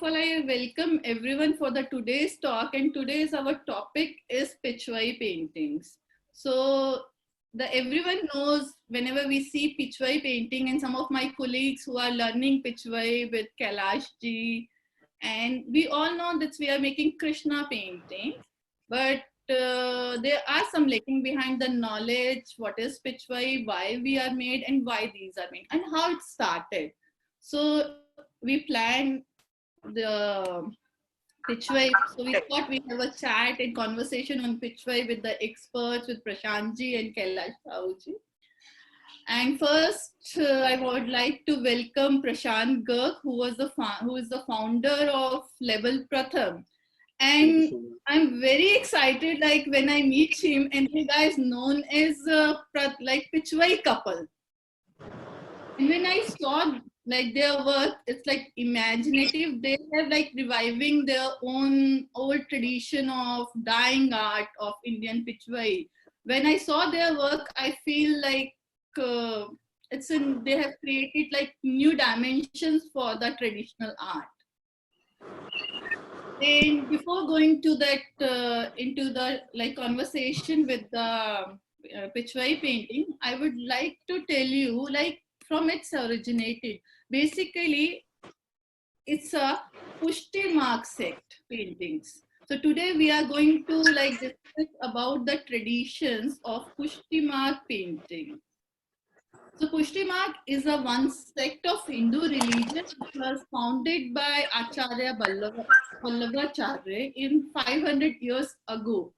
of all, I welcome everyone for the today's talk, and today's our topic is Pichwai paintings. So the everyone knows whenever we see Pichwai painting, and some of my colleagues who are learning Pichwai with Kailash ji, and we all know that we are making Krishna paintings, but there are some lacking behind the knowledge. What is Pichwai? Why we are made, and why these are made, and how it started. So we planned the Pitchway. So we thought we have a chat and conversation on Pitchway with the experts, with Prashantji and Kailash Sahuji. And first, I would like to welcome Prashant Garg, who is the founder of Level Pratham. And I'm very excited, like when I meet him, and the guy is known as like Pitchway couple. And when I saw like their work, it's like imaginative. They have like reviving their own old tradition of dyeing art of Indian Pichwai. When I saw their work, I feel like they have created like new dimensions for the traditional art. And before going to that into the like conversation with the Pichwai painting, I would like to tell you like from its originated. Basically, it's a Pushti Mark sect paintings. So today we are going to like discuss about the traditions of Pushti Mark painting. So Pushti Mark is a one sect of Hindu religion which was founded by Acharya Vallabhacharya in 500 years ago.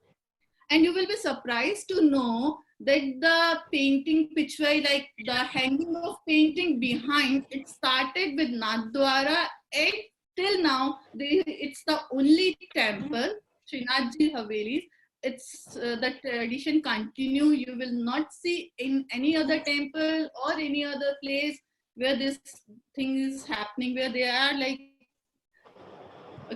And you will be surprised to know that the painting Pichwai, like the hanging of painting behind, it started with Nathdwara, and till now, it's the only temple, Srinathji Havelis. It's the tradition continue. You will not see in any other temple or any other place where this thing is happening, where they are like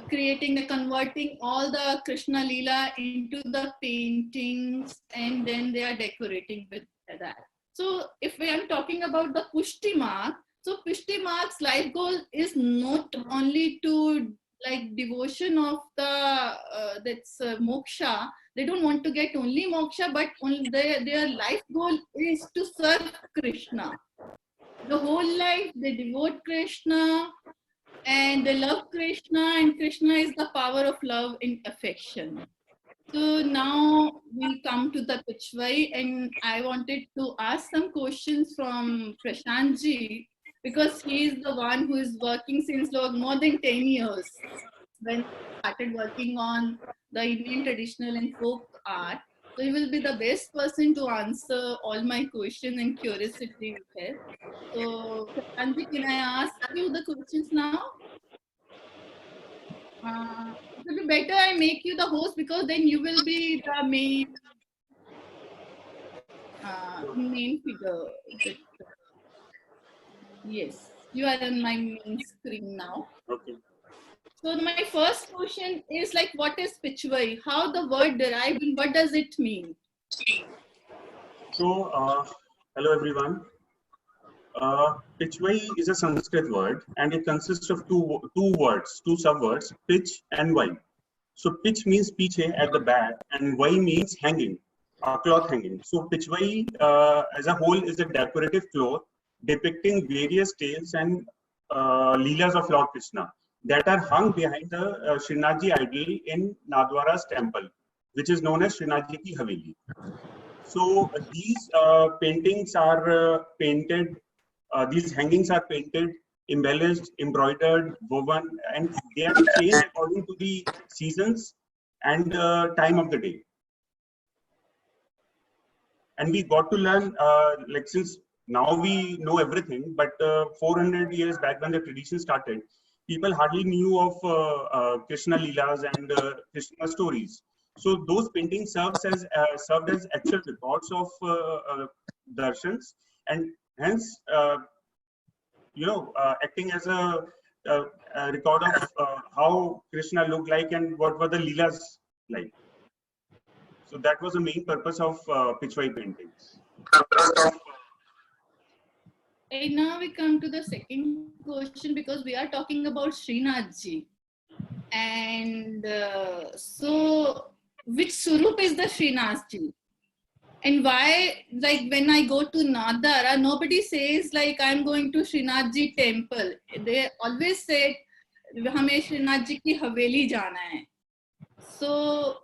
creating and converting all the Krishna Leela into the paintings, and then they are decorating with that. So if we are talking about the Pushti Mark, so Pushti Mark's life goal is not only to like devotion of the that's moksha. They don't want to get only moksha, but only their life goal is to serve Krishna. The whole life they devote Krishna, and they love Krishna, and Krishna is the power of love and affection. So now we come to the Pichwai, and I wanted to ask some questions from Prashantji, because he is the one who is working since more than 10 years when he started working on the Indian traditional and folk art. So he will be the best person to answer all my questions and curiosity you have. So Prashantji, can I ask you the questions now? It will be better I make you the host, because then you will be the main figure. Yes, you are on my main screen now. Okay. So my first question is like, what is Pichwai? How the word derived and what does it mean? So, hello everyone. Pichwai is a Sanskrit word, and it consists of two words, two subwords, pitch and wai. So pitch means piche at the back, and wai means hanging, cloth hanging. So Pichwai as a whole is a decorative cloth depicting various tales and leelas of Lord Krishna that are hung behind the Srinathji idol in Nathdwara's temple, which is known as Srinathji Ki Haveli. So these paintings are painted, these hangings are painted, embellished, embroidered, woven, and they are changed according to the seasons and time of the day. And we got to learn, like since now we know everything, but 400 years back when the tradition started, people hardly knew of Krishna Leelas and Krishna stories. So those paintings served as actual records of darshans, and hence, acting as a record of how Krishna looked like and what were the Leelas like. So that was the main purpose of Pichwai paintings. And now we come to the second question, because we are talking about Srinathji. And so, which Surup is the Srinathji? And why, like when I go to Nadara, nobody says like I'm going to Srinathji temple. They always say, हमें श्रीनाथ की हवेली जाना है. So,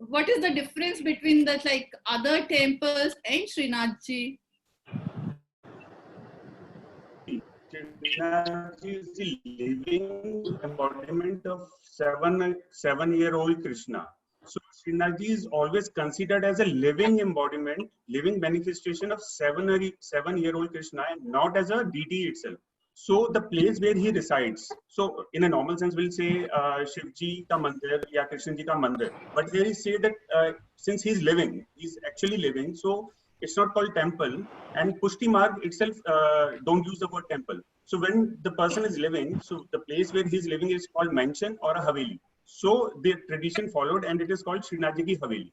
what is the difference between the like other temples and Srinathji? Srinathji is the living embodiment of seven-year-old Krishna. So Srinathji is always considered as a living embodiment, living manifestation of seven-year-old Krishna, and not as a deity itself. So the place where he resides. So in a normal sense, we'll say Shivji ka mandir ya Krishna ji ka mandir. But here he say that since he's living, he's actually living. So it's not called temple. And Pushti Marg itself don't use the word temple. So when the person is living, so the place where he's living is called mansion or a haveli. So the tradition followed, and it is called Srinathji ki haveli.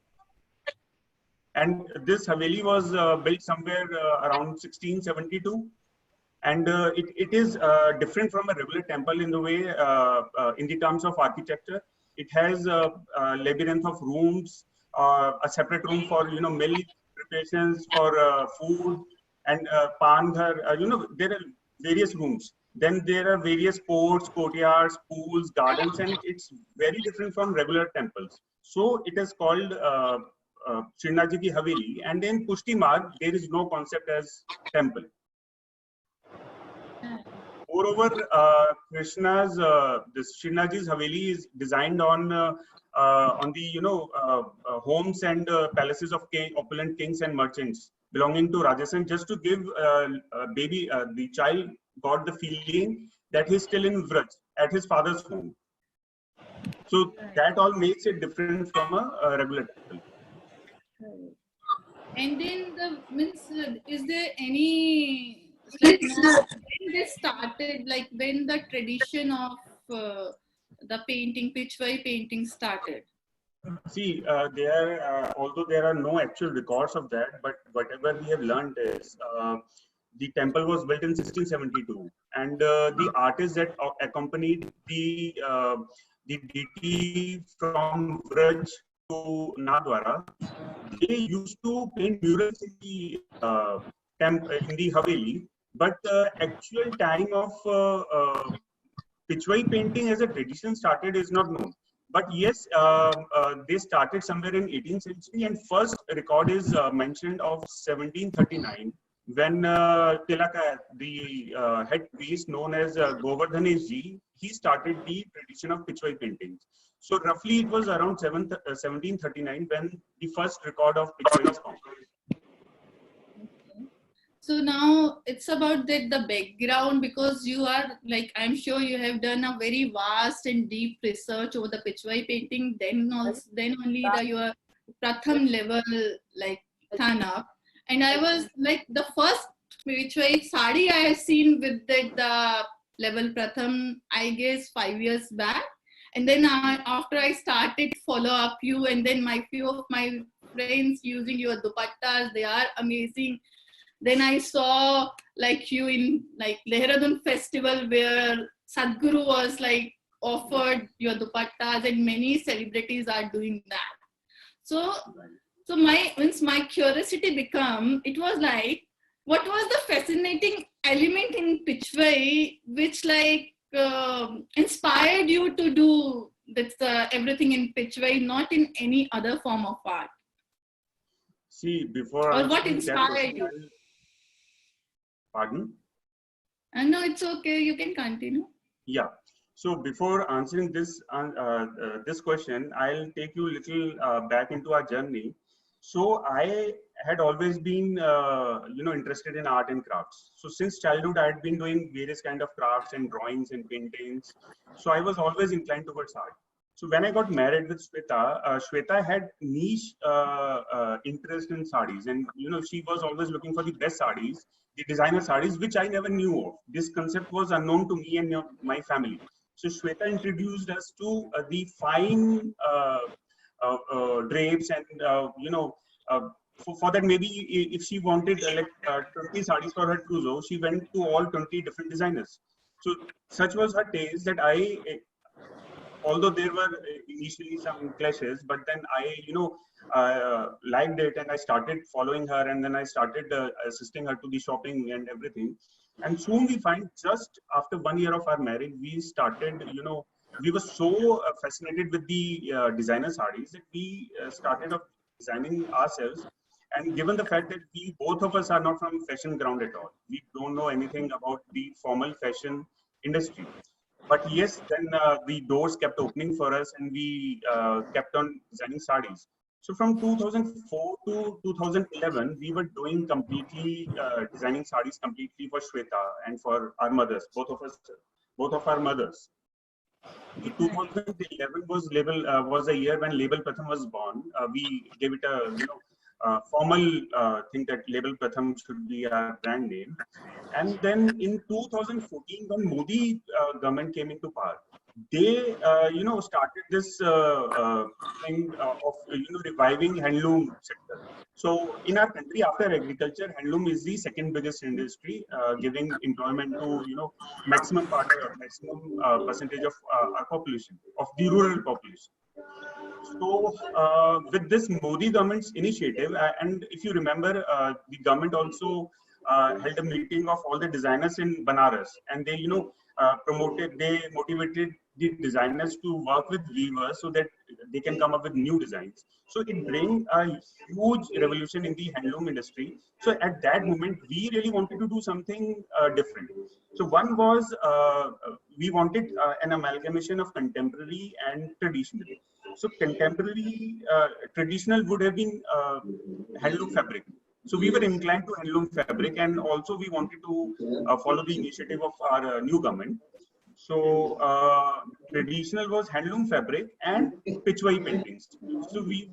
And this haveli was built somewhere around 1672. And it is different from a regular temple in the way, in the terms of architecture. It has a labyrinth of rooms, a separate room for milk preparations, for food, and panghar. There are various rooms. Then there are various courts, courtyards, pools, gardens, and it's very different from regular temples. So it is called Srinathji ki Haveli. And in Pushti Marg, there is no concept as temple. Moreover, Krishna's this Srinathji's Haveli is designed on the homes and palaces of opulent kings and merchants belonging to Rajasthan, just to give the child got the feeling that he's still in Vraj at his father's home. So that all makes it different from a regular temple. And then is there any like when they started, like when the tradition of the painting, Pichwai painting started? See, although there are no actual records of that, but whatever we have learned is the temple was built in 1672, and the artists that accompanied the deity from Vraj to Nadwara, they used to paint murals in the in the Haveli, but the actual time of Pichwai painting as a tradition started is not known. But yes, they started somewhere in 18th century, and first record is mentioned of 1739, when Tilaka, the head priest known as Govardhanesh Ji, he started the tradition of Pichwai paintings. So roughly it was around 1739 when the first record of Pichwai is found. So now it's about the background, because you are like, I'm sure you have done a very vast and deep research over the Pichwai painting. Then only your Pratham level like turn up. And I was like the first Pichwai sari I have seen with the level Pratham, I guess 5 years back. And then after I started follow up you, and then my few of my friends using your dupattas, they are amazing. Then I saw like you in like Dehradun festival where Sadhguru was like offered your dupattas, and many celebrities are doing that. So my curiosity become, it was like, what was the fascinating element in Pichwai which like inspired you to do this everything in Pichwai, not in any other form of art? See, before or what inspired you? Pardon? No, it's okay. You can continue. Yeah. So before answering this this question, I'll take you a little back into our journey. So I had always been, interested in art and crafts. So since childhood, I had been doing various kind of crafts and drawings and paintings. So I was always inclined towards art. So when I got married with Shweta, Shweta had niche interest in sarees, and she was always looking for the best sarees, the designer sarees, which I never knew of. This concept was unknown to me and my family. So Shweta introduced us to the fine drapes, and for that, maybe if she wanted 20 sarees for her trousseau, she went to all 20 different designers. So such was her taste that I although there were initially some clashes, but then I, liked it, and I started following her, and then I started assisting her to the shopping and everything. And soon we find, just after 1 year of our marriage, we started, we were so fascinated with the designer sarees that we started off designing ourselves. And given the fact that we both of us are not from fashion ground at all, we don't know anything about the formal fashion industry. But yes, then the doors kept opening for us, and we kept on designing sarees. So from 2004 to 2011, we were doing completely designing sarees completely for Shweta and for our mothers, both of our mothers. So 2011 was a year when Label Pratham was born. We gave it a formal thing that Label Pratham should be our brand name. And then in 2014, when Modi government came into power, they started this thing of reviving handloom sector. So in our country, after agriculture, handloom is the second biggest industry, giving employment to maximum percentage of our population, of the rural population. So with this Modi government's initiative, and if you remember, the government also held a meeting of all the designers in Banaras, and they they motivated the designers to work with weavers so that they can come up with new designs. So it bring a huge revolution in the handloom industry. So at that moment, we really wanted to do something different. So one was we wanted an amalgamation of contemporary and traditional. So contemporary, traditional would have been handloom fabric. So we were inclined to handloom fabric, and also we wanted to follow the initiative of our new government. So traditional was handloom fabric and pitchwai paintings. So we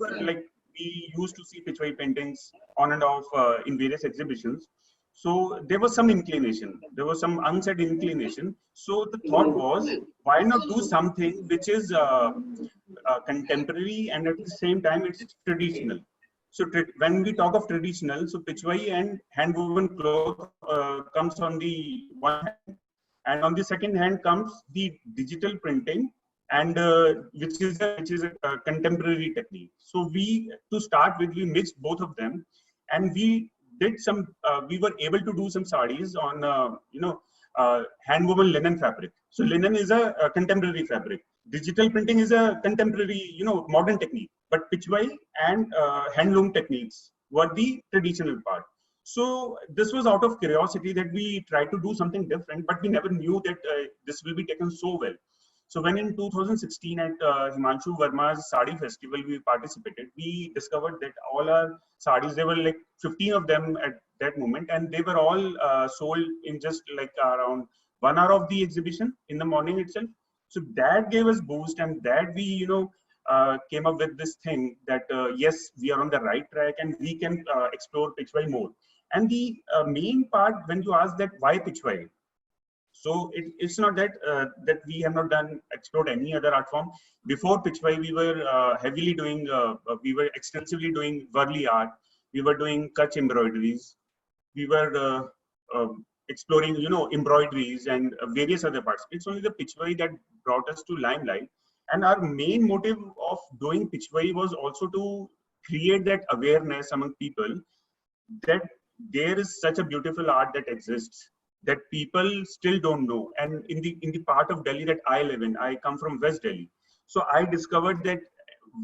used to see pitchwai paintings on and off in various exhibitions. So there was some inclination, there was some unsaid inclination. So the thought was, why not do something which is contemporary and at the same time it's traditional. So when we talk of traditional, so pitchwai and hand woven cloth comes on the one hand, and on the second hand comes the digital printing, and which is a contemporary technique. So to start with, we mixed both of them, and we did some. We were able to do some sarees on hand woven linen fabric. So linen is a contemporary fabric. Digital printing is a contemporary, modern technique. But pitchwai and handloom techniques were the traditional part. So this was out of curiosity that we tried to do something different, but we never knew that this will be taken so well. So when in 2016 at Himanshu Verma's Sari Festival we participated, we discovered that all our sarees, there were like 15 of them at that moment, and they were all sold in just like around 1 hour of the exhibition in the morning itself. So that gave us boost, and that we came up with this thing that yes, we are on the right track and we can explore pitchwai more. And the main part, when you ask that why pitchwai, so it's not that that we have not explored any other art form. Before pitchwai, we were heavily doing, we were extensively doing Varli art. We were doing Kutch embroideries. We were exploring, embroideries and various other parts. It's only the pitchwai that brought us to limelight. And our main motive of doing pitchwai was also to create that awareness among people that there is such a beautiful art that exists that people still don't know. And in the part of Delhi that I live in, I come from West Delhi. So I discovered that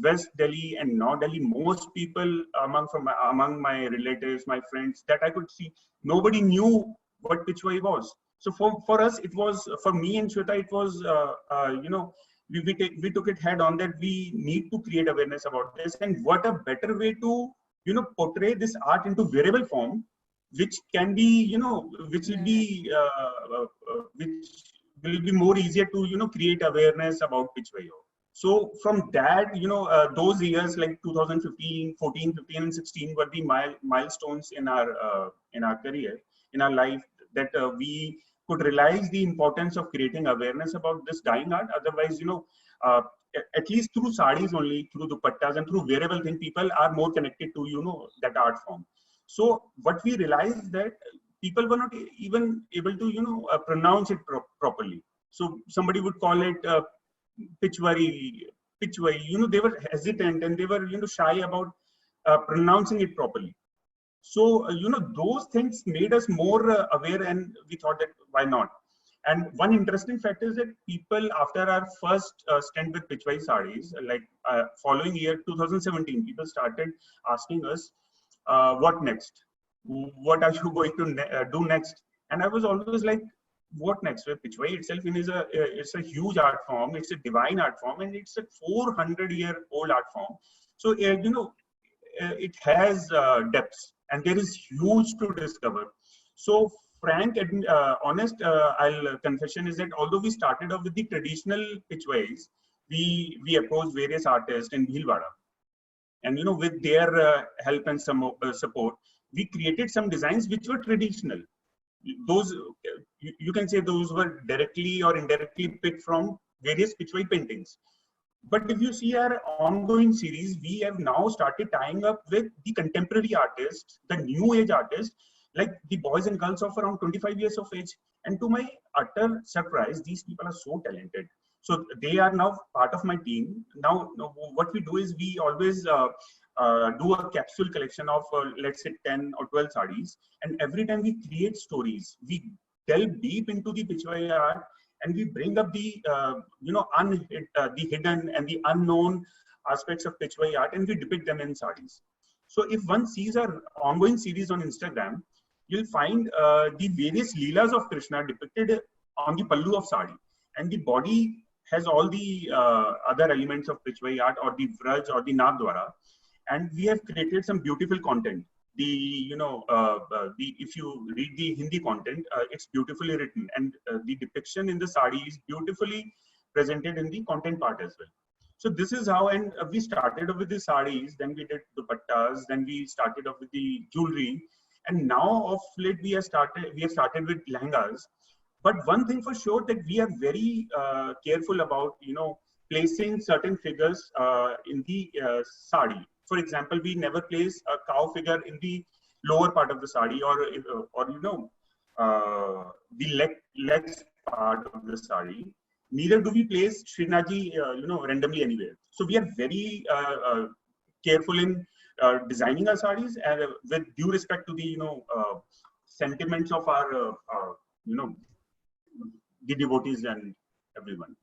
West Delhi and North Delhi, most people among my relatives, my friends that I could see, nobody knew what pitchwai was. So for us, it was, for me and Shweta, it was, we took it head on that we need to create awareness about this, and what a better way to portray this art into wearable form, which can be which will be more easier to create awareness about pitchwai. So from that, those years like 2015, 14, 15, and 16 were the milestones in our career, in our life, that we could realize the importance of creating awareness about this dying art. Otherwise, at least through sarees only, through dupattas and through wearable thing, people are more connected to that art form. So what we realized that people were not even able to pronounce it properly. So somebody would call it Pitchwai, Pitchwai, they were hesitant and they were, shy about pronouncing it properly. So, those things made us more aware, and we thought that why not? And one interesting fact is that people, after our first stint with Pitchwai sarees, like following year 2017, people started asking us, what next? What are you going to do next? And I was always like, what next? Well, Pitchwai itself it's a huge art form. It's a divine art form, and it's a 400-year-old art form. So, it has depths, and there is huge to discover. So frank and honest, I'll confession is that although we started off with the traditional pitchways, we approached various artists in Bhilwara, and with their help and some support, we created some designs which were traditional. Those you can say those were directly or indirectly picked from various pitchway paintings. But if you see our ongoing series, we have now started tying up with the contemporary artists, the new age artists, like the boys and girls of around 25 years of age. And to my utter surprise, these people are so talented. So they are now part of my team. Now what we do is we always do a capsule collection of, let's say, 10 or 12 sarees. And every time we create stories, we delve deep into the Pitchwai art, and we bring up the the hidden and the unknown aspects of Pitchwai art, and we depict them in sarees. So if one sees our ongoing series on Instagram, you'll find the various leelas of Krishna depicted on the pallu of sari, and the body has all the other elements of Pitchwai art, or the vraj or the Nathdwara, and we have created some beautiful content. If you read the Hindi content, it's beautifully written, and the depiction in the sari is beautifully presented in the content part as well. So this is how, and we started off with the saris, then we did dupattas, then we started off with the jewelry, and now of late we have started with lehengas. But one thing for sure, that we are very careful about placing certain figures in the sari. For example, we never place a cow figure in the lower part of the sari, or the legs part of the sari. Neither do we place Srinathji, randomly anywhere. So we are very careful in designing our saris, and with due respect to the sentiments of our the devotees and everyone.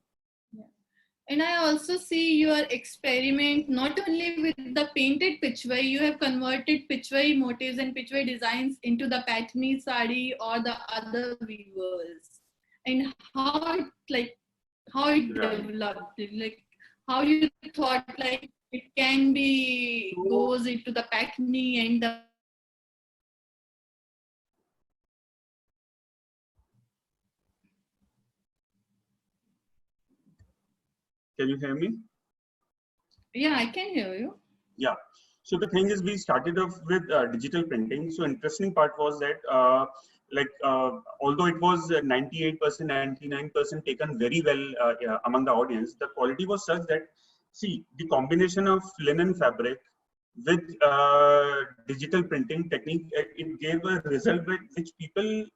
And I also see your experiment not only with the painted Pitchwai, you have converted Pitchwai motifs and Pitchwai designs into the Patni sari or the other weavers. And how it developed, like how you thought like it can be goes into the Patni and the. Can you hear me? Yeah, I can hear you. Yeah. So the thing is, we started off with digital printing. So interesting part was that, although it was 98%, 99% taken very well among the audience, the quality was such that, see, the combination of linen fabric with digital printing technique, it gave a result which people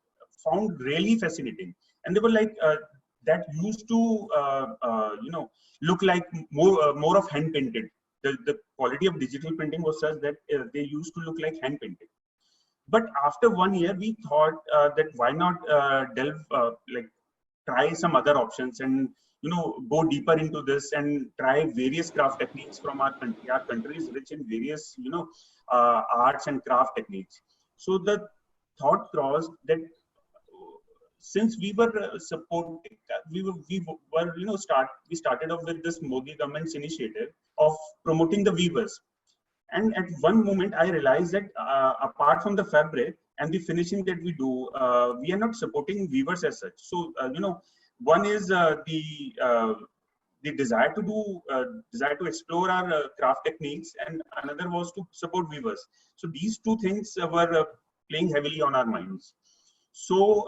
found really fascinating. And they were like, that used to, look like more of hand painted. The quality of digital printing was such that they used to look like hand painted. But after 1 year, we thought that why not try some other options, and go deeper into this and try various craft techniques from our country. Our country is rich in various arts and craft techniques. So the thought crossed that since we were supporting, we started off with this Modi government's initiative of promoting the weavers. And at one moment, I realized that apart from the fabric and the finishing that we do, we are not supporting weavers as such. So, one is the desire to explore our craft techniques, and another was to support weavers. So these two things were playing heavily on our minds. So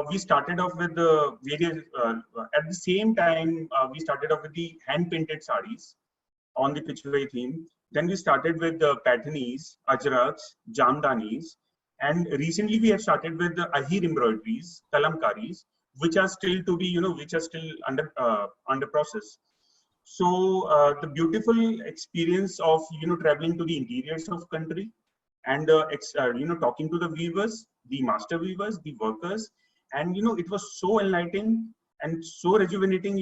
we started off with the various, at the same time, we started off with the hand-painted saris on the Pitchwai theme. Then we started with the Pathanis, Ajraks, Jamdanis, and recently we have started with the Ahir embroideries, Kalamkaris, which are still to be, which are still under process. So the beautiful experience of traveling to the interiors of country and talking to the weavers, the master weavers, the workers, and it was so enlightening and so rejuvenating.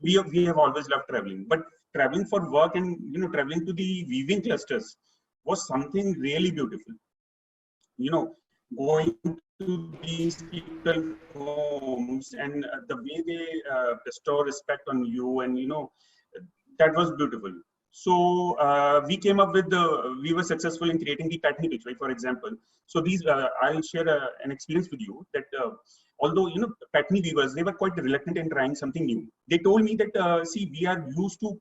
We have always loved traveling, but traveling for work and traveling to the weaving clusters was something really beautiful. Going to these people homes and the way they bestow respect on you, and that was beautiful. So we came up with we were successful in creating the Patni Pitchwai, for example. So these I'll share an experience with you that although Patni weavers, they were quite reluctant in trying something new. They told me that see, we are used to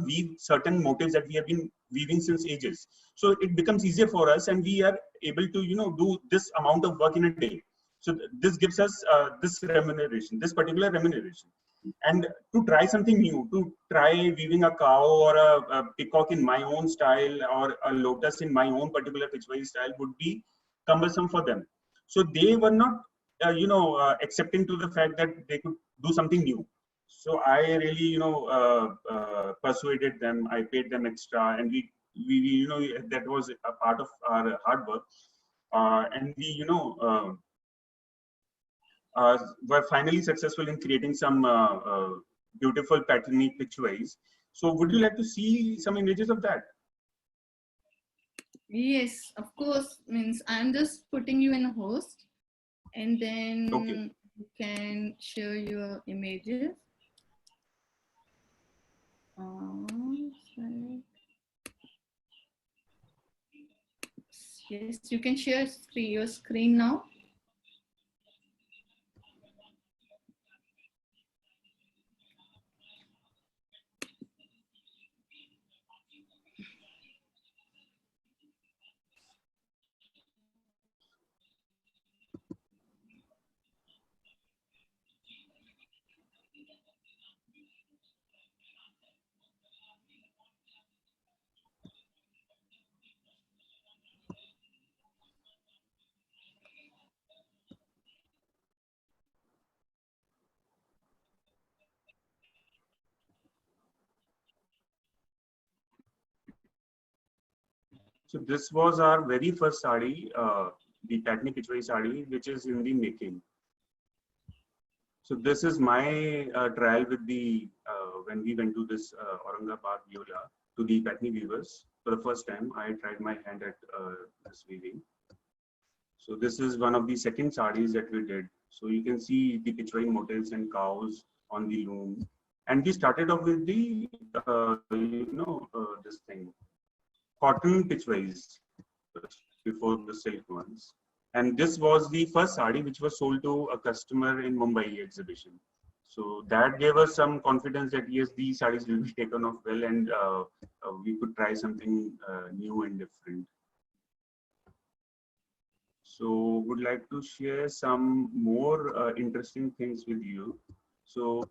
weave certain motifs that we have been weaving since ages, so it becomes easier for us, and we are able to do this amount of work in a day. So this gives us this particular remuneration. And to try something new, to try weaving a cow or a peacock in my own style, or a lotus in my own particular Pitchwai style, would be cumbersome for them. So they were not accepting to the fact that they could do something new. So I really persuaded them. I paid them extra, and we that was a part of our hard work, and we were finally successful in creating some beautiful Patni Pitchways. So would you like to see some images of that? Yes, of course. Means I'm just putting you in a host, and then Okay. you can share your images. Yes, you can share your screen now. So this was our very first sari, the Patni Pitchwai sari, which is in the making. So this is my trial with the when we went to this Aurangabad Yola to the Patni weavers for the first time. I tried my hand at this weaving. So this is one of the second sarees that we did. So you can see the Pitchwai motifs and cows on the loom, and we started off with the this thing, cotton Pitchwais before the silk ones. And this was the first sari which was sold to a customer in Mumbai exhibition. So that gave us some confidence that yes, these sarees will be taken off well, and we could try something new and different. So would like to share some more interesting things with you. So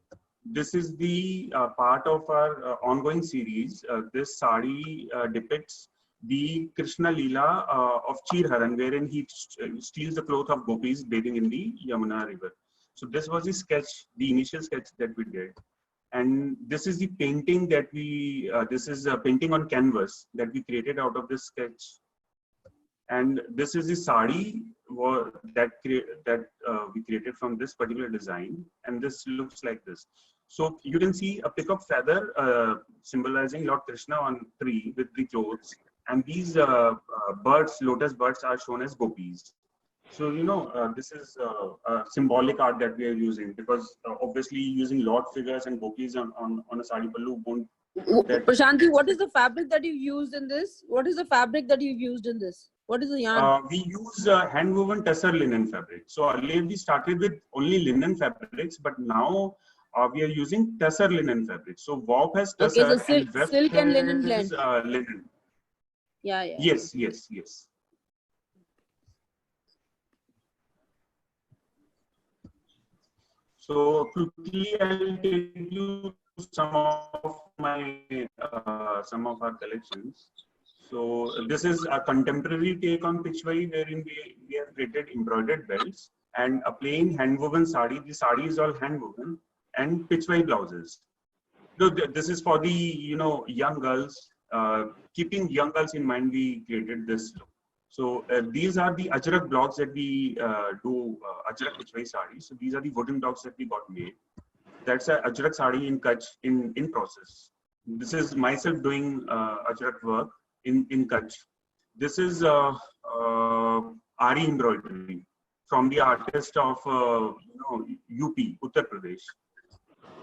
this is the part of our ongoing series. This sari depicts the Krishna Leela of Chirharan, wherein he steals the cloth of gopis bathing in the Yamuna river. So this was the sketch, the initial sketch that we did. And this is the painting that this is a painting on canvas that we created out of this sketch. And this is the sari that we created from this particular design, and this looks like this. So you can see a peacock feather symbolizing Lord Krishna on tree with the clothes, and these birds, lotus birds, are shown as gopis. So this is a symbolic art that we are using, because obviously using Lord figures and gopis on a sari pallu won't. Prashanti, what is the fabric that you've used in this? What is the fabric that you've used in this? What is the yarn? We use hand-woven tussar linen fabric. So earlier we started with only linen fabrics, but now we are using tussar linen fabric. So warp has tussar, Okay, so and weft silk and linen blend. Linen. Yeah. Yes. So quickly, I'll take you some of our collections. So this is a contemporary take on Pitchwai, wherein we have created embroidered belts and a plain hand-woven sari. The sari is all hand-woven, and Pitchwai blouses. No, this is for the young girls. Keeping young girls in mind, we created this look. So these are the ajrak blocks that we do ajrak pichwai sari. So these are the wooden blocks that we got made. That's a ajrak sari in Kutch in process. This is myself doing ajrak work in Kutch. This is Ari embroidery from the artist of UP, Uttar Pradesh.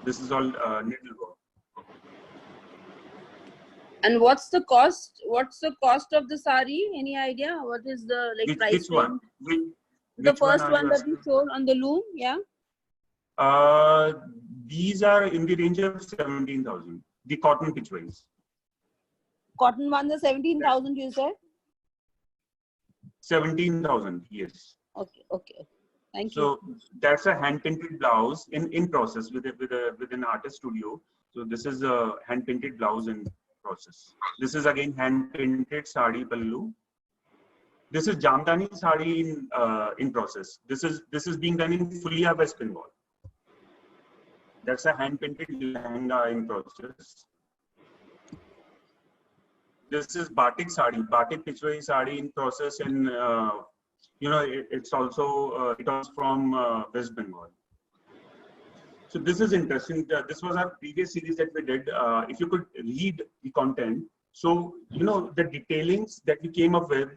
This is all needle work. And what's the cost? What's the cost of the sari? Any idea? What is the price? Which one? The first one that you showed on the loom, yeah. These are in the range of 17,000. The cotton pichwais. Cotton one, the 17,000 you said. 17,000. Yes. Okay. Thank you. So that's a hand painted blouse in process with an artist studio. So this is a hand painted blouse in process. This is again hand painted sari pallu. This is Jamdani sari in process. This is being done in Fulia, West Bengal. That's a hand painted lehenga in process. This is batik sari, batik pichwai sari in process, and it's also it was from West Bengal. So this is interesting. This was our previous series that we did. If you could read the content, so the detailings that we came up with,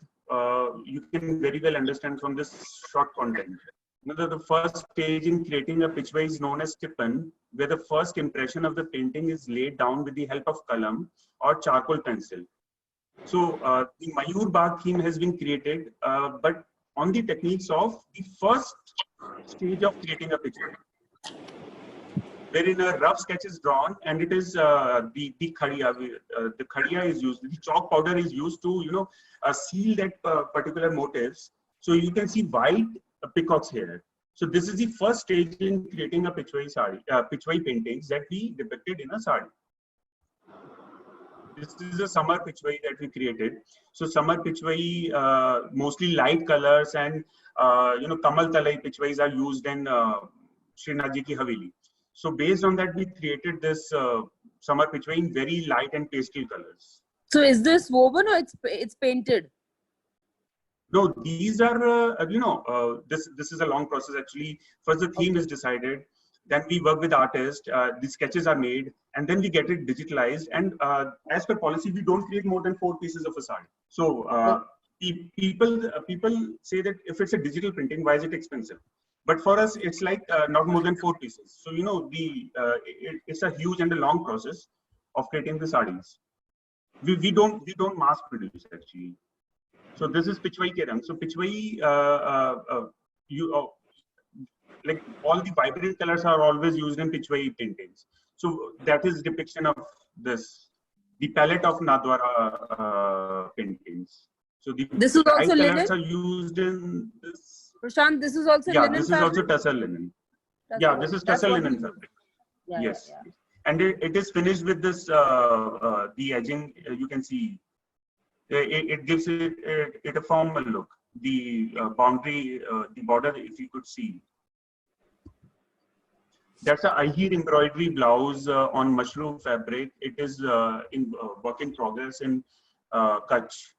you can very well understand from this short content. The first stage in creating a pichwai is known as tipan, where the first impression of the painting is laid down with the help of kalam or charcoal pencil. So the Mayur Bagh theme has been created, but on the techniques of the first stage of creating a picture, wherein a rough sketch is drawn, and it is the khadiya. The khadiya is used. The chalk powder is used to seal that particular motifs. So you can see white peacocks here. So this is the first stage in creating a pichwai sari, pichwai paintings that we depicted in a sari. This is a summer pichwai that we created. So summer pichwai, mostly light colors, and kamal talai pichwais are used in Srinath Ji Ki Haveli. So based on that, we created this summer pichwai in very light and pastel colors. So is this woven or it's painted? No, these are this is a long process actually. First, the theme is decided. Then we work with artists, the sketches are made, and then we get it digitalized. And as per policy, we don't create more than 4 pieces of a sari. So people say that if it's a digital printing, why is it expensive? But for us, it's like not more than 4 pieces. So it's a huge and a long process of creating the saris. We don't mass produce actually. So this is pichwai kerang. So pichwai, like all the vibrant colors are always used in pichwai paintings. So that is depiction of this, the palette of Nathdwara paintings. So this is also colors linen? are used in this. Prashant, this is also linen. This fabric? is also tussar linen. This is tussar linen fabric. Yes. Yeah. And it is finished with this, the edging, you can see. It gives it a formal look. The boundary, the border, if you could see. That's a Ahir embroidery blouse on mushroom fabric. It is in work in progress in Kutch.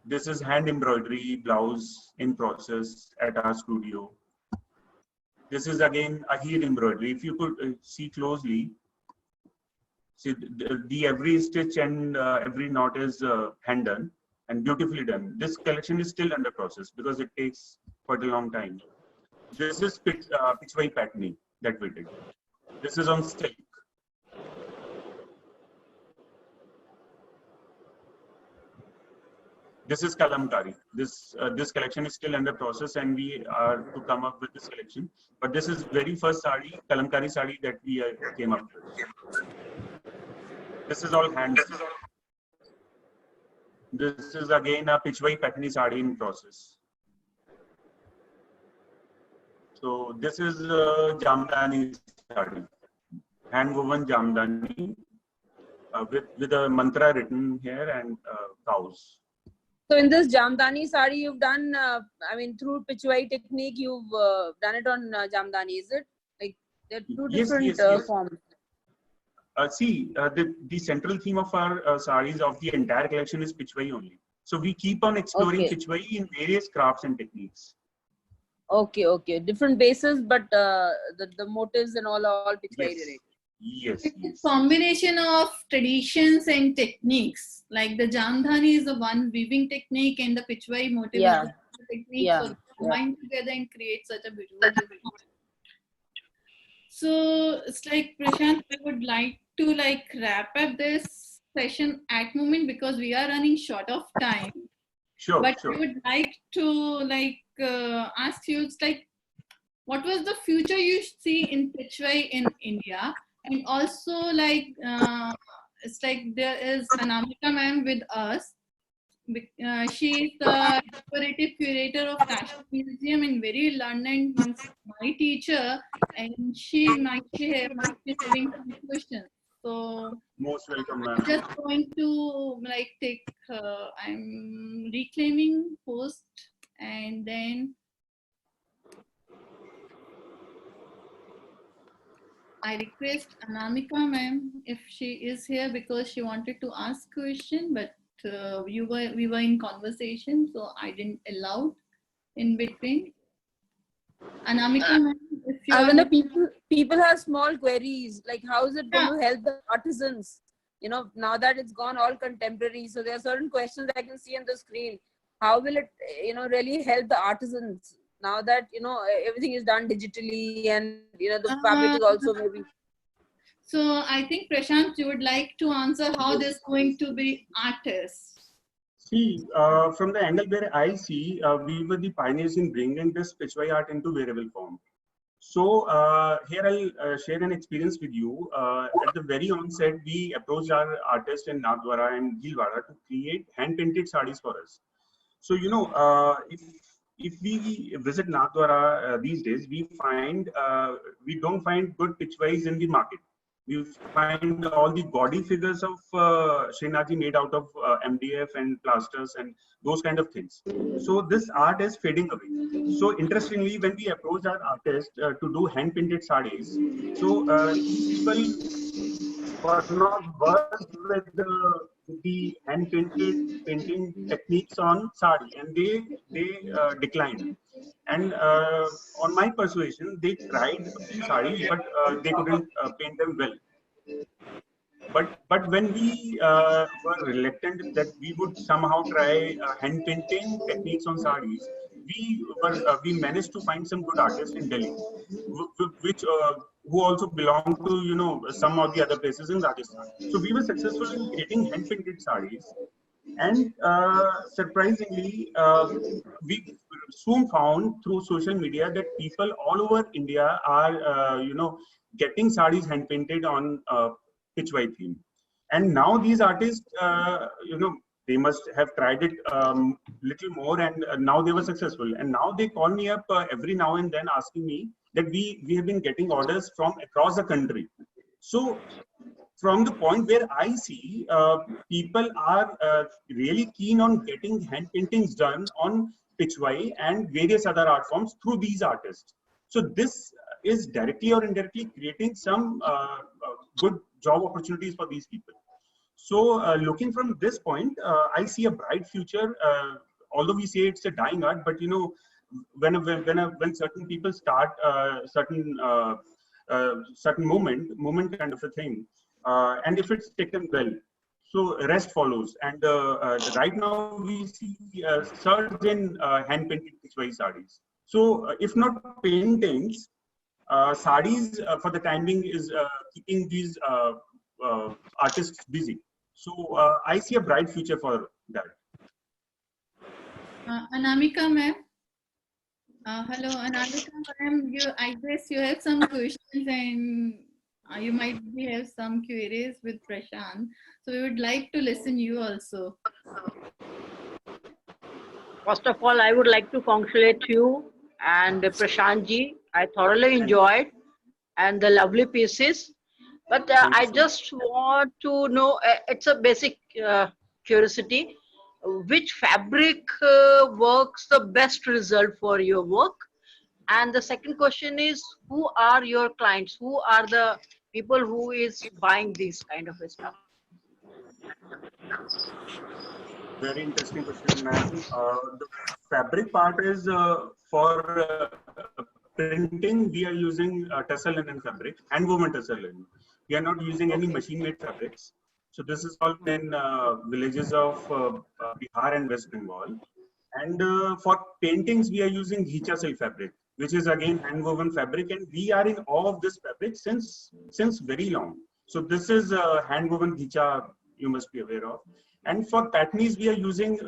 This is hand embroidery blouse in process at our studio. This is again Ahir embroidery. If you could see closely, see the every stitch and every knot is hand done and beautifully done. This collection is still under process because it takes quite a long time. This is pichwai patterning that we did. This is on silk. This is kalamkari. This collection is still under process, and we are to come up with this collection. But this is very first sari, kalamkari sari that we came up with. This is all hand. This is again a pichwai patterning sari in process. So this is Jamdani sari, hand woven Jamdani with a mantra written here and cows. So in this Jamdani sari, you've done, through pichwai technique, you've done it on Jamdani, is it? Like There are two Yes, different yes, yes. forms. See, the central theme of our sarees of the entire collection is Pichwai only. So we keep on exploring Okay. Pichwai in various crafts and techniques. Okay, okay. Different bases, but the motives and all Pichwai Yes, related. yes, It's yes. a combination of traditions and techniques. Like the Jamdhani is the one weaving technique, and the Pichwai motive is Yeah, the other technique. yeah, So yeah. combine together and create such a beautiful. So it's like Prashant, I would like to like wrap up this session at moment because we are running short of time. Sure, But sure. I would like to like ask you, it's like, what was the future you see in Pichwai in India? And also like, it's like there is Anamika ma'am with us. She is the decorative curator of Kashmir Museum and very learned, means my teacher, and she might be having some questions. So Most welcome, I'm ma'am. just going to like take. I'm reclaiming post, and then I request Anamika ma'am if she is here because she wanted to ask question, but we were in conversation, so I didn't allow in between. Anamika ma'am, if you I are mean, the there. people have small queries like how is it going Yeah. to help the artisans? You know, now that it's gone all contemporary, so there are certain questions I can see on the screen. How will it, really help the artisans now that everything is done digitally and the fabric Uh, is also maybe. so I think Prashant, you would like to answer how this Yes. is going to be artists. See, from the angle where I see, we were the pioneers in bringing this Pichwai art into wearable form. So here I'll share an experience with you. At the very onset, we approached our artist in Nathdwara and Bhilwara to create hand-painted sarees for us. So if we visit Nathdwara these days, we don't find good pitchwise in the market. We find all the gaudy figures of Srinathji made out of MDF and plasters and those kind of things. So this art is fading away. So interestingly, when we approach our artist to do hand painted sarees, so these people were not versed with the hand painted painting techniques on sari, and they declined. And on my persuasion, they tried a few saris, but they couldn't paint them well. But when we were reluctant that we would somehow try hand painting techniques on saris, we managed to find some good artists in Delhi, which who also belong to some of the other places in Rajasthan. So we were successful in creating hand painted saris, and surprisingly, we soon found through social media that people all over India are, getting sarees hand painted on Pitchwai theme. And now these artists, they must have tried it little more, and now they were successful. And now they call me up every now and then, asking me that we have been getting orders from across the country. So from the point where I see, people are really keen on getting hand paintings done on Pitchwai and various other art forms through these artists. So this is directly or indirectly creating some good job opportunities for these people. So looking from this point, I see a bright future. Although we say it's a dying art, but when certain people start certain moment kind of a thing, and if it's taken well, so rest follows. And right now we see a surge in hand painted Pitchwai sarees. So if not paintings, sarees for the time being is keeping these artists busy. So I see a bright future for that. Anamika ma'am. Hello, Anamika ma'am. I guess you have some questions and you might have some queries with Prashant. So we would like to listen you also. First of all, I would like to congratulate you and Prashant ji. I thoroughly enjoyed and the lovely pieces. But I just want to know, it's a basic curiosity, which fabric works the best result for your work? And the second question is, who are your clients? Who are the people who is buying this kind of stuff? Very interesting question, ma'am. The fabric part is for printing. We are using tussle linen fabric, hand-woven tussle linen. We are not using any machine-made fabrics. So this is all in villages of Bihar and West Bengal. And for paintings, we are using ghicha silk fabric, which is again hand-woven fabric, and we are in awe of this fabric since very long. So this is hand-woven ghicha. You must be aware of. And for patterns, we are using,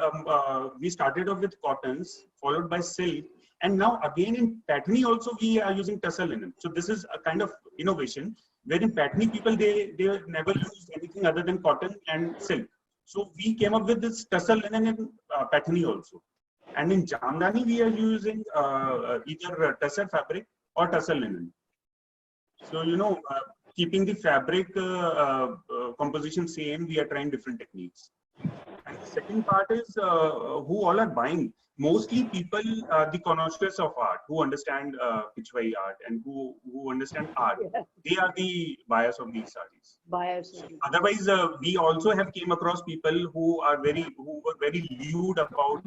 we started off with cottons, followed by silk. And now again in patni also, we are using tussle linen. So this is a kind of innovation where in patni people, they never used anything other than cotton and silk. So we came up with this tussle linen in patni also. And in Jamdani, we are using either tussar fabric or tussle linen. So, keeping the fabric composition same, we are trying different techniques. And the second part is who all are buying. Mostly people, the connoisseurs of art, who understand Pichwai art and who understand art. Yeah. They are the buyers of these sarees. Buyers. Otherwise, we also have came across people who were very lewd about,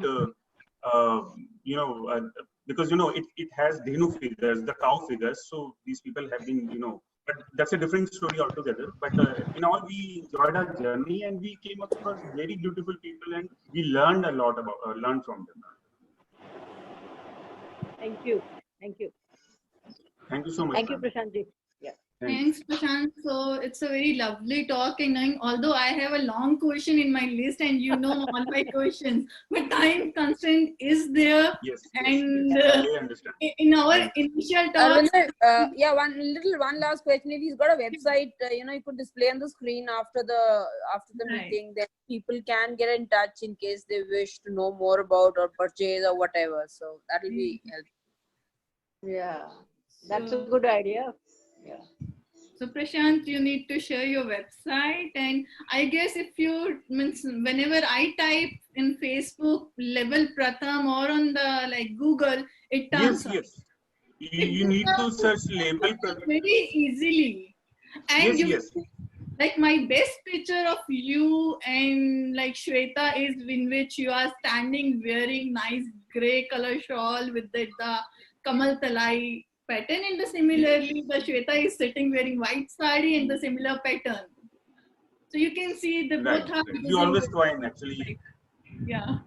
because it has Dhenu figures, the cow figures. So these people have been, but that's a different story altogether. But in all, we enjoyed our journey and we came across very beautiful people and we learned a lot learned from them. Thank you. Thank you. Thank you so much. Thank you, ma'am. Prashant ji. Yeah. Thanks, Prashant. So it's a very lovely talk, and although I have a long question in my list, and all my questions, but time constraint is there. Yes. And I understand. in our initial talk, Yeah, one last question. If he's got a website, you could display on the screen after the Right. meeting, then people can get in touch in case they wish to know more about or purchase or whatever. So that will be helpful. Yeah. That's a So- good idea. Yeah. So Prashant, you need to share your website, and I guess if you whenever I type in Facebook Label Pratham or on the Google, it turns up Yes. You need to search label. very easily, and Yes. like my best picture of you and Shweta is in which you are standing wearing nice gray color shawl with the Kamal Talai pattern, and similarly the Shweta is sitting wearing white sari in the similar pattern. So you can see the Right. both are You always join actually. yeah.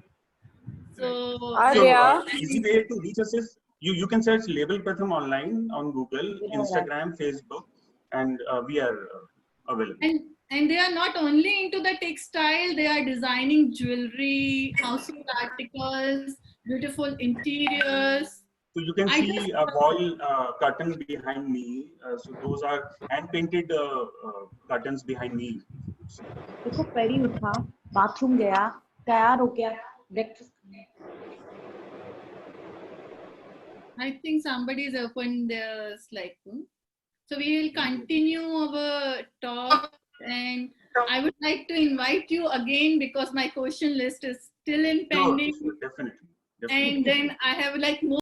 So So Arya. easy way to reach us is you can search Label Pratham online on Google, Instagram, Facebook, and we are available. and they are not only into the textile, they are designing jewelry, household articles, beautiful interiors. So you can I see just- a wall curtain behind me. So those are hand painted curtains behind me. देखो पैरी उठा bathroom गया तैयार हो गया breakfast I think somebody is opened their slide. So we will continue our talk, and I would like to invite you again because my question list is still in pending, Sure, definitely. and then I have more